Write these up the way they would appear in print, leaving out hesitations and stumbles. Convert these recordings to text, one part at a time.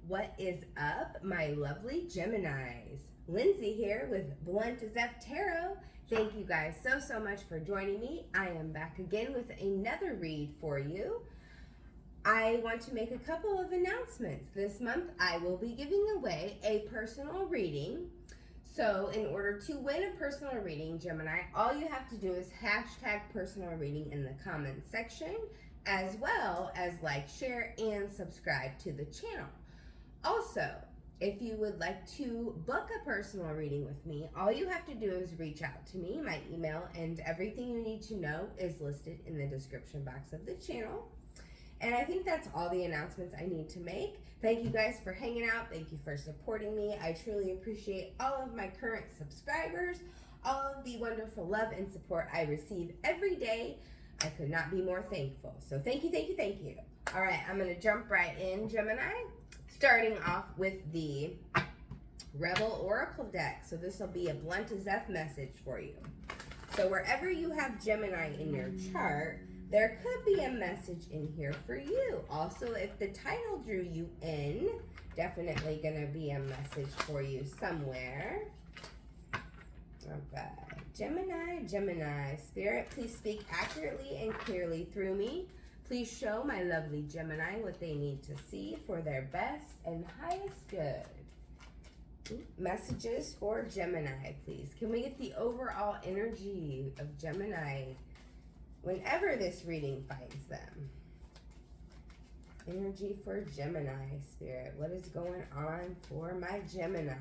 What is up, my lovely Geminis? Lindsay here with Blunt as F Tarot. Thank you guys so much for joining me. I am back again with another read for you. I want to make a couple of announcements. This month I will be giving away a personal reading. So in order to win a personal reading, Gemini, all you have to do is hashtag personal reading in the comments section, as well as like, share, and subscribe to the channel. Also, if you would like to book a personal reading with me, all you have to do is reach out to me. My email and everything you need to know is listed in the description box of the channel. And I think that's all the announcements I need to make. Thank you guys for hanging out. Thank you for supporting me. I truly appreciate all of my current subscribers, all of the wonderful love and support I receive every day. I could not be more thankful. So thank you, thank you, thank you. All right, I'm going to jump right in, Gemini. Starting off with the Rebel Oracle deck. So this will be a Blunt as F message for you. So wherever you have Gemini in your chart, there could be a message in here for you. Also, if the title drew you in, definitely going to be a message for you somewhere. All right. Gemini. Spirit, please speak accurately and clearly through me. Please show my lovely Gemini what they need to see for their best and highest good. Messages for Gemini, please. Can we get the overall energy of Gemini whenever this reading finds them? Energy for Gemini, Spirit. What is going on for my Geminis?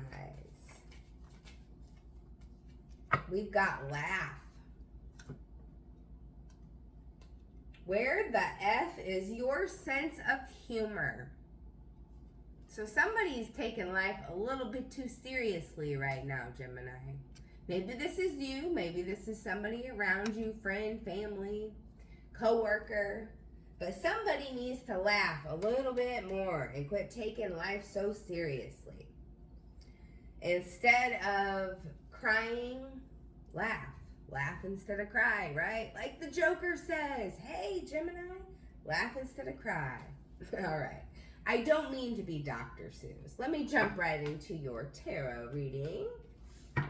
We've got laugh. Where the F is your sense of humor. So somebody's taking life a little bit too seriously right now, Gemini. Maybe this is you. Maybe this is somebody around you, friend, family, coworker. But somebody needs to laugh a little bit more and quit taking life so seriously. Instead of crying, laugh. Laugh instead of cry, right? Like the Joker says, hey, Gemini, laugh instead of cry. All right. I don't mean to be Dr. Seuss. Let me jump right into your tarot reading. All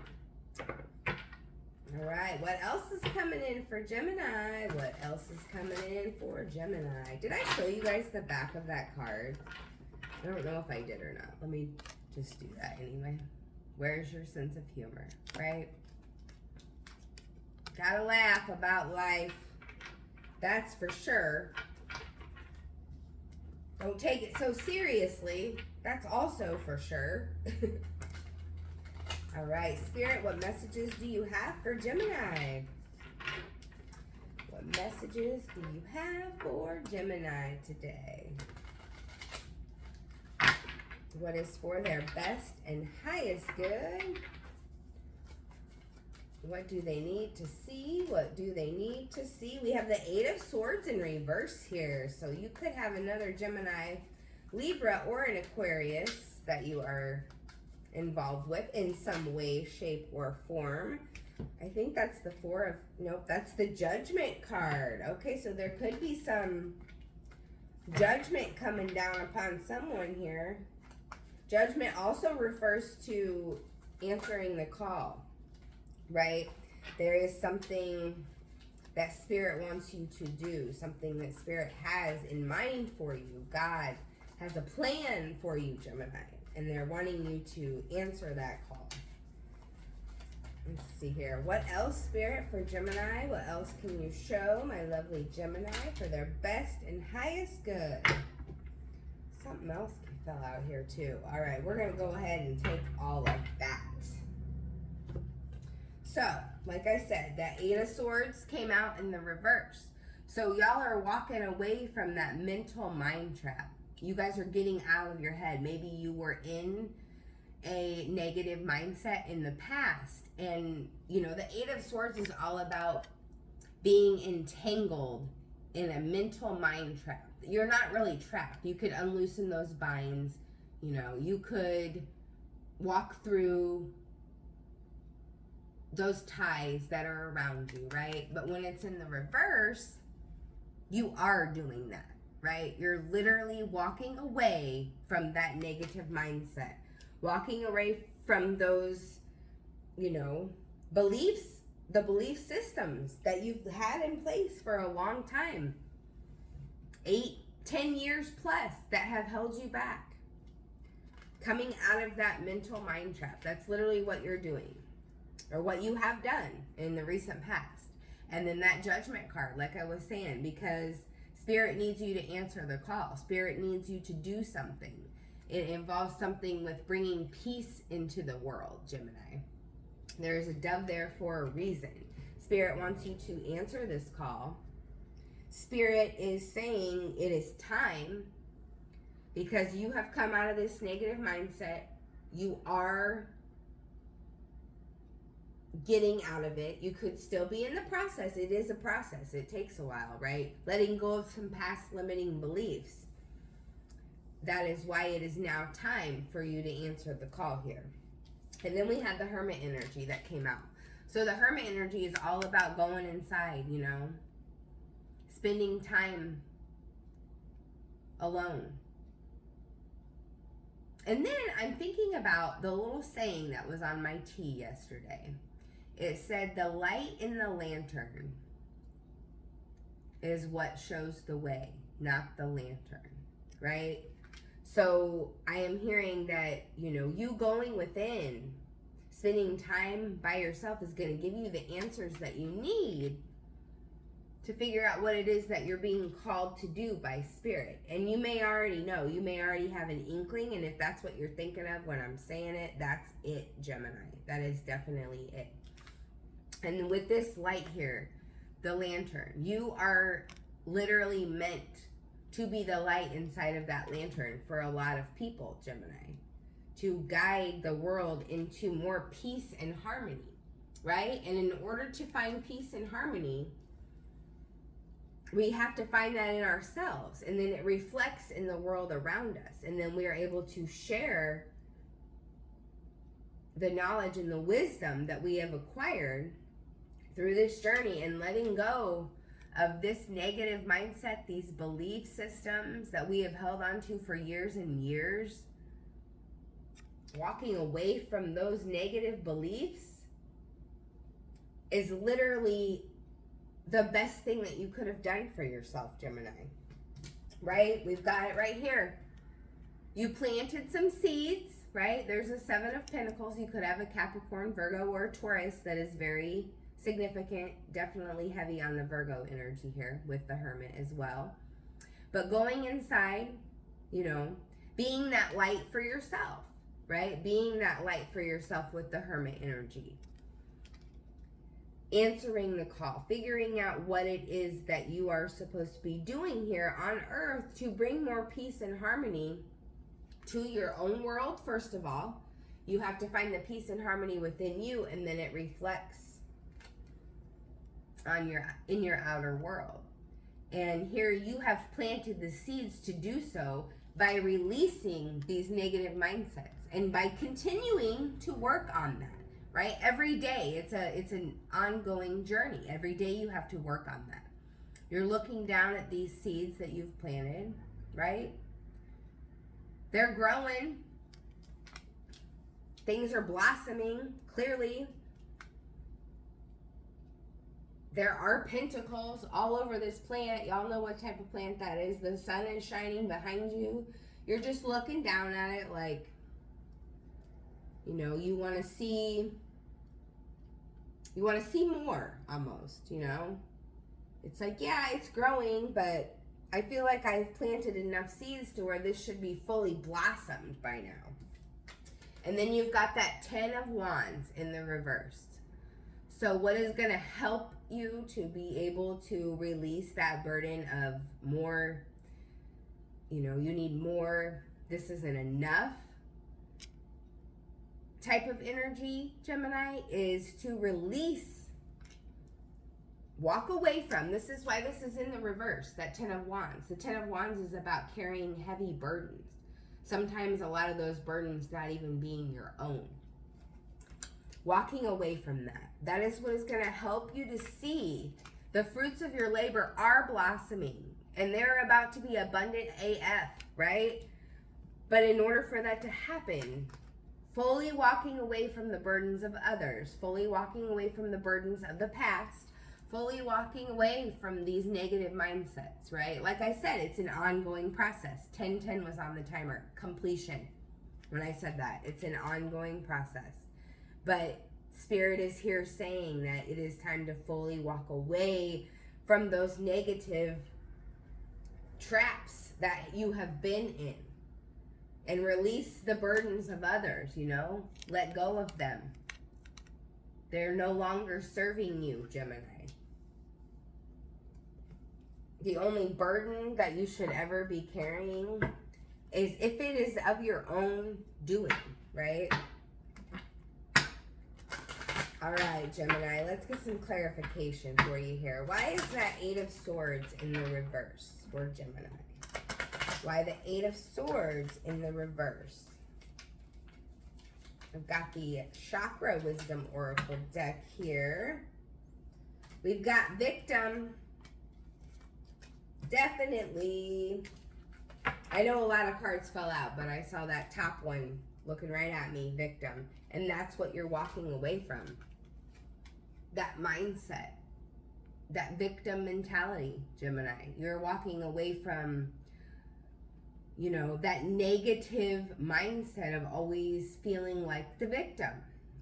right. What else is coming in for Gemini? What else is coming in for Gemini? Did I show you guys the back of that card? I don't know if I did or not. Let me just do that anyway. Where's your sense of humor, right? Gotta laugh about life. That's for sure. Don't take it so seriously. That's also for sure. All right, Spirit, what messages do you have for Gemini? What messages do you have for Gemini today? What is for their best and highest good? What do they need to see? What do they need to see? We have the Eight of Swords in reverse here. So you could have another Gemini, Libra, or an Aquarius that you are involved with in some way, shape, or form. I think that's the nope, that's the Judgment card. Okay, so there could be some judgment coming down upon someone here. Judgment also refers to answering the call. Right? There is something that Spirit wants you to do, something that Spirit has in mind for you. God has a plan for you, Gemini, and they're wanting you to answer that call. Let's see here. What else, Spirit, for Gemini? What else can you show my lovely Gemini for their best and highest good? Something else fell out here too. All right, we're going to go ahead and take all of that. So, like I said, that Eight of Swords came out in the reverse. So y'all are walking away from that mental mind trap. You guys are getting out of your head. Maybe you were in a negative mindset in the past. And, you know, the Eight of Swords is all about being entangled in a mental mind trap. You're not really trapped. You could unloosen those binds. You know, you could walk through those ties that are around you, right? But when it's in the reverse, you are doing that, right? You're literally walking away from that negative mindset, walking away from those, beliefs, the belief systems that you've had in place for a long time, 8-10 years plus, that have held you back. Coming out of that mental mind trap. That's literally what you're doing, or what you have done in the recent past. And then that judgment card, like I was saying, because Spirit needs you to answer the call. Spirit needs you to do something. It involves something with bringing peace into the world, Gemini. There's a dove there for a reason. Spirit wants you to answer this call. Spirit is saying it is time, because you have come out of this negative mindset. You are getting out of it. You could still be in the process. It is a process. It takes a while, right? Letting go of some past limiting beliefs. That is why it is now time for you to answer the call here. And then we had the Hermit energy that came out. So the Hermit energy is all about going inside, spending time alone. And then I'm thinking about the little saying that was on my tea yesterday. It said, the light in the lantern is what shows the way, not the lantern, right? So I am hearing that, you going within, spending time by yourself is going to give you the answers that you need to figure out what it is that you're being called to do by Spirit. And you may already know, you may already have an inkling, and if that's what you're thinking of when I'm saying it, that's it, Gemini. That is definitely it. And with this light here, the lantern, you are literally meant to be the light inside of that lantern for a lot of people, Gemini, to guide the world into more peace and harmony, right? And in order to find peace and harmony, we have to find that in ourselves, and then it reflects in the world around us, and then we are able to share the knowledge and the wisdom that we have acquired through this journey, and letting go of this negative mindset, these belief systems that we have held on to for years and years. Walking away from those negative beliefs is literally the best thing that you could have done for yourself, Gemini. Right? We've got it right here. You planted some seeds, right? There's a 7 of Pentacles. You could have a Capricorn, Virgo, or Taurus that is very significant. Definitely heavy on the Virgo energy here with the Hermit as well. But going inside, being that light for yourself, right? Being that light for yourself with the Hermit energy. Answering the call, figuring out what it is that you are supposed to be doing here on Earth to bring more peace and harmony to your own world. First of all, you have to find the peace and harmony within you, and then it reflects on in your outer world. And here you have planted the seeds to do so by releasing these negative mindsets and by continuing to work on that. Right? Every day, it's an ongoing journey. Every day you have to work on that. You're looking down at these seeds that you've planted, right? They're growing. Things are blossoming, clearly. There are pentacles all over this plant. Y'all know what type of plant that is. The sun is shining behind you. You're just looking down at it like, you want to see more almost, It's like, yeah, it's growing, but I feel like I've planted enough seeds to where this should be fully blossomed by now. And then you've got that 10 of Wands in the reverse. So what is going to help you to be able to release that burden of more, you need more, this isn't enough type of energy, Gemini, is to release, walk away from. This is why this is in the reverse, that 10 of Wands. The 10 of Wands is about carrying heavy burdens. Sometimes a lot of those burdens not even being your own. Walking away from that. That is what is going to help you to see the fruits of your labor are blossoming and they're about to be abundant AF, right? But in order for that to happen, fully walking away from the burdens of others, fully walking away from the burdens of the past, fully walking away from these negative mindsets, right? Like I said, it's an ongoing process. 10-10 was on the timer. Completion. When I said that, it's an ongoing process. But Spirit is here saying that it is time to fully walk away from those negative traps that you have been in and release the burdens of others, you know? Let go of them. They're no longer serving you, Gemini. The only burden that you should ever be carrying is if it is of your own doing, right? All right, Gemini, let's get some clarification for you here. Why is that 8 of Swords in the reverse for Gemini? Why the 8 of Swords in the reverse? I've got the Chakra Wisdom Oracle deck here. We've got Victim. Definitely. I know a lot of cards fell out, but I saw that top one looking right at me, Victim. And that's what you're walking away from. That mindset. That victim mentality, Gemini. You're walking away from, you know, that negative mindset of always feeling like the victim.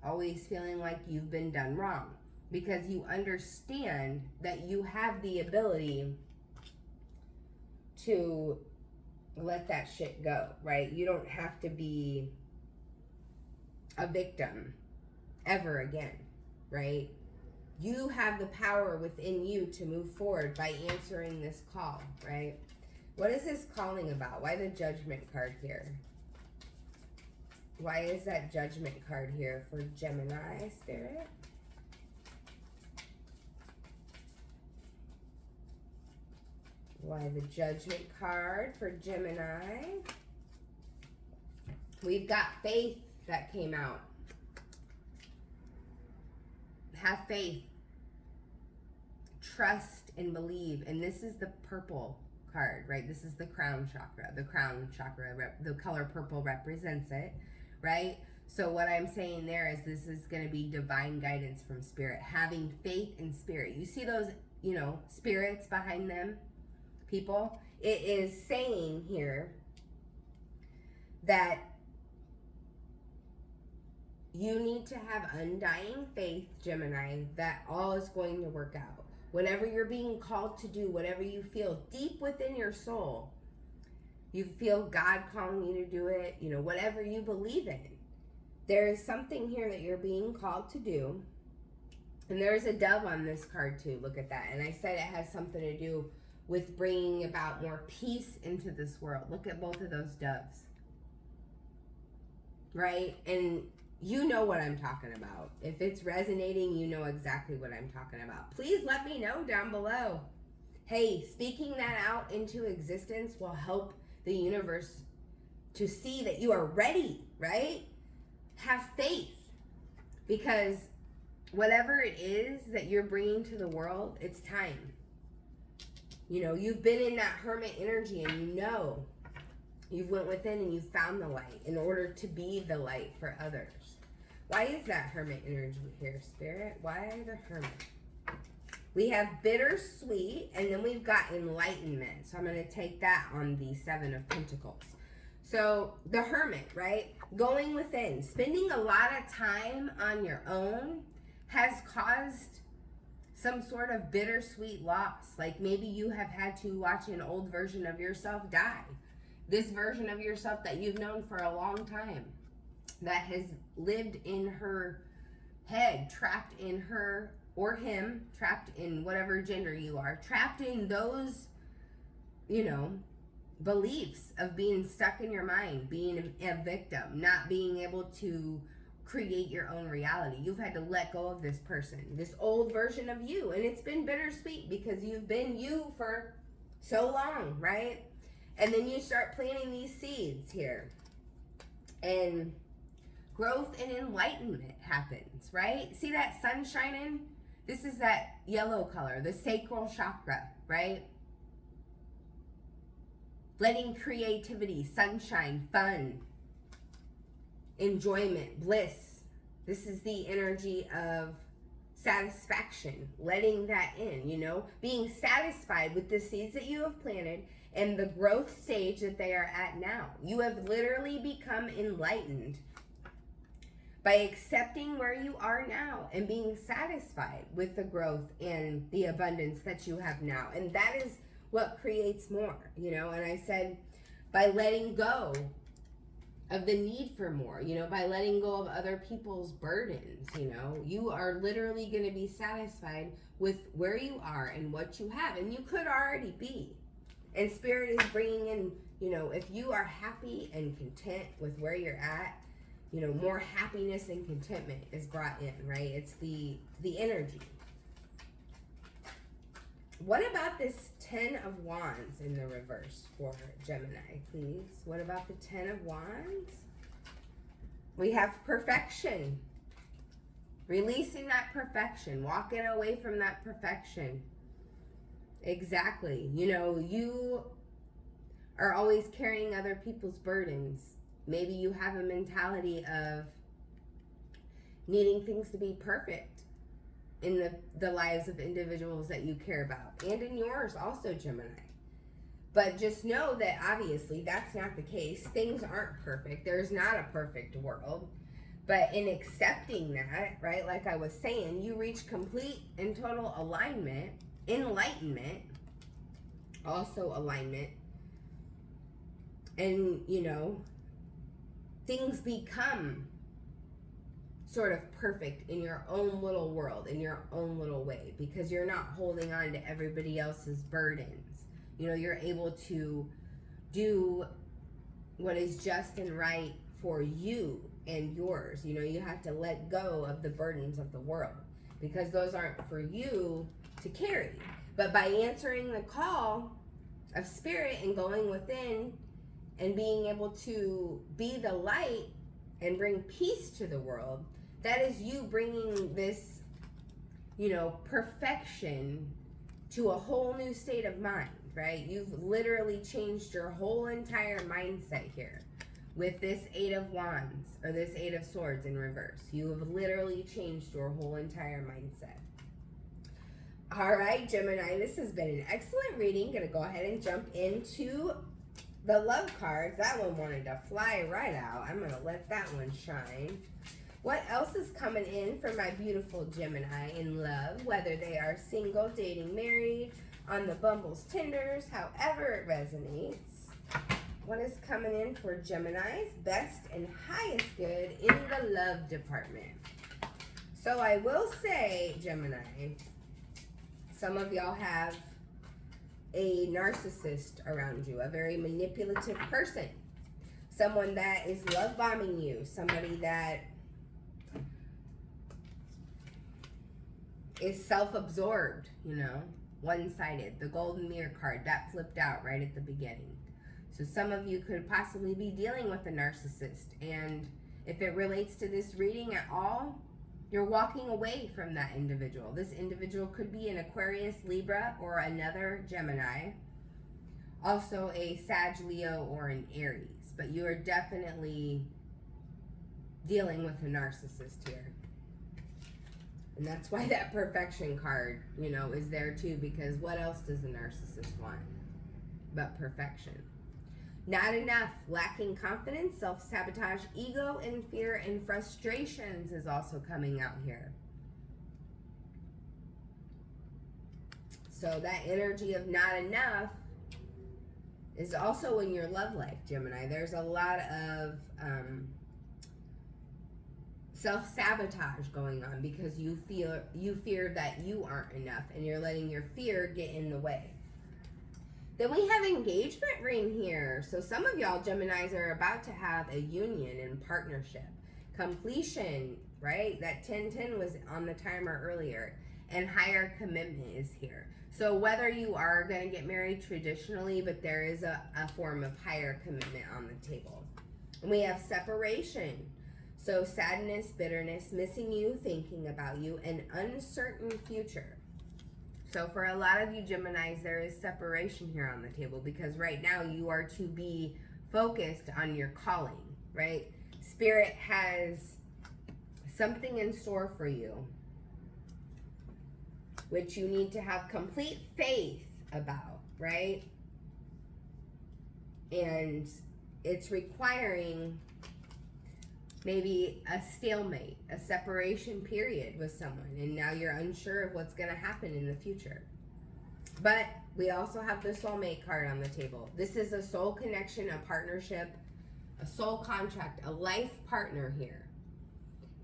Always feeling like you've been done wrong. Because you understand that you have the ability to let that shit go, right? You don't have to be a victim ever again, right? You have the power within you to move forward by answering this call, right? What is this calling about? Why the Judgment card here? Why is that Judgment card here for Gemini, Spirit? Why the Judgment card for Gemini? We've got Faith that came out. Have faith. Trust and believe. And this is the purple card, right? This is the crown chakra. The crown chakra, the color purple represents it, right? So what I'm saying there is this is going to be divine guidance from Spirit. Having faith in Spirit. You see those, you know, spirits behind them? People, it is saying here that you need to have undying faith, Gemini, that all is going to work out. Whatever you're being called to do, whatever you feel deep within your soul, you feel God calling you to do it, you know, whatever you believe in. There is something here that you're being called to do. And there's a dove on this card too. Look at that. And I said it has something to do with bringing about more peace into this world. Look at both of those doves. Right? And you know what I'm talking about. If it's resonating, you know exactly what I'm talking about. Please let me know down below. Hey, speaking that out into existence will help the universe to see that you are ready, right? Have faith. Because whatever it is that you're bringing to the world, it's time. You know, you've been in that hermit energy and you know you've went within and you found the light in order to be the light for others. Why is that hermit energy here, Spirit? Why the hermit? We have bittersweet and then we've got enlightenment. So I'm going to take that on the 7 of Pentacles. So the hermit, right? Going within, spending a lot of time on your own has caused some sort of bittersweet loss. Like maybe you have had to watch an old version of yourself die. This version of yourself that you've known for a long time, that has lived in her head, trapped in her or him, trapped in whatever gender you are, trapped in those, you know, beliefs of being stuck in your mind, being a victim, not being able to create your own reality. You've had to let go of this person, this old version of you, and it's been bittersweet because you've been you for so long, right? And then you start planting these seeds here, and growth and enlightenment happens, right? See that sun shining? This is that yellow color, the sacral chakra, right? letting creativity, sunshine, fun, enjoyment, bliss. This is the energy of satisfaction, letting that in, you know, being satisfied with the seeds that you have planted and the growth stage that they are at now. You have literally become enlightened by accepting where you are now and being satisfied with the growth and the abundance that you have now. And that is what creates more, you know. And I said, by letting go of the need for more, you know, by letting go of other people's burdens, you know, you are literally going to be satisfied with where you are and what you have. And you could already be. And Spirit is bringing in, you know, if you are happy and content with where you're at, you know, more happiness and contentment is brought in, right? It's the energy. What about this 10 of Wands in the reverse for Gemini, please? What about the 10 of Wands? We have perfection. Releasing that perfection. Walking away from that perfection. Exactly. You know, you are always carrying other people's burdens. Maybe you have a mentality of needing things to be perfect in the lives of individuals that you care about, and in yours also, Gemini. But just know that obviously that's not the case. Things aren't perfect. There's not a perfect world. But in accepting that, right, like I was saying, you reach complete and total alignment, enlightenment, also alignment, and, you know, things become sort of perfect in your own little world, in your own little way, because you're not holding on to everybody else's burdens. You know, you're able to do what is just and right for you and yours. You know, you have to let go of the burdens of the world because those aren't for you to carry. But by answering the call of Spirit and going within and being able to be the light and bring peace to the world, that is you bringing this, you know, perfection to a whole new state of mind, right? You've literally changed your whole entire mindset here with this 8 of Wands, or this 8 of Swords in reverse. You have literally changed your whole entire mindset. All right, Gemini, this has been an excellent reading. Gonna go ahead and jump into the love cards. That one wanted to fly right out. I'm gonna let that one shine. What else is coming in for my beautiful Gemini in love, whether they are single, dating, married, on the Bumbles, Tinders, however it resonates? What is coming in for Gemini's best and highest good in the love department? So I will say, Gemini, some of y'all have a narcissist around you, a very manipulative person, someone that is love bombing you, somebody that is self-absorbed, you know, one-sided. The golden mirror card, that flipped out right at the beginning. So some of you could possibly be dealing with a narcissist, and if it relates to this reading at all, you're walking away from that individual. This individual could be an Aquarius, Libra, or another Gemini. Also a Sag, Leo, or an Aries. But you are definitely dealing with a narcissist here. And that's why that perfection card, you know, is there too, because what else does a narcissist want but perfection? Not enough, lacking confidence, self-sabotage, ego, and fear and frustrations is also coming out here. So that energy of not enough is also in your love life, Gemini. There's a lot of self-sabotage going on because you fear that you aren't enough, and you're letting your fear get in the way. Then we have engagement ring here. So some of y'all Geminis are about to have a union and partnership. Completion, right? That 1010 was on the timer earlier. And higher commitment is here. So whether you are going to get married traditionally, but there is a form of higher commitment on the table. And we have separation. So sadness, bitterness, missing you, thinking about you, an uncertain future. So for a lot of you Geminis, there is separation here on the table because right now you are to be focused on your calling, right? Spirit has something in store for you, which you need to have complete faith about, right? And it's requiring maybe a stalemate, a separation period with someone, and now you're unsure of what's going to happen in the future. But we also have the soulmate card on the table. This is a soul connection, a partnership, a soul contract, a life partner here.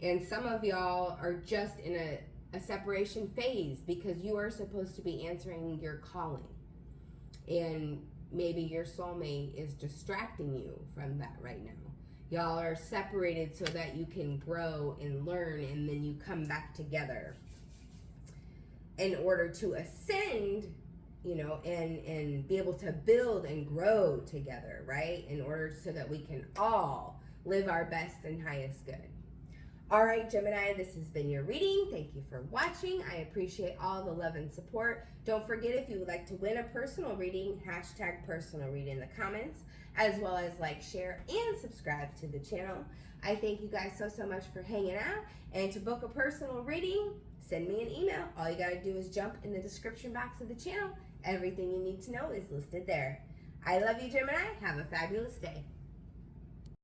And some of y'all are just in a separation phase because you are supposed to be answering your calling. And maybe your soulmate is distracting you from that right now. Y'all are separated so that you can grow and learn, and then you come back together in order to ascend, you know, and be able to build and grow together, right? In order so that we can all live our best and highest good. All right, Gemini, this has been your reading. Thank you for watching. I appreciate all the love and support. Don't forget, if you would like to win a personal reading, hashtag personal read in the comments, as well as like, share, and subscribe to the channel. I thank you guys so much for hanging out. And to book a personal reading, send me an email. All you got to do is jump in the description box of the channel. Everything you need to know is listed there. I love you, Gemini. Have a fabulous day.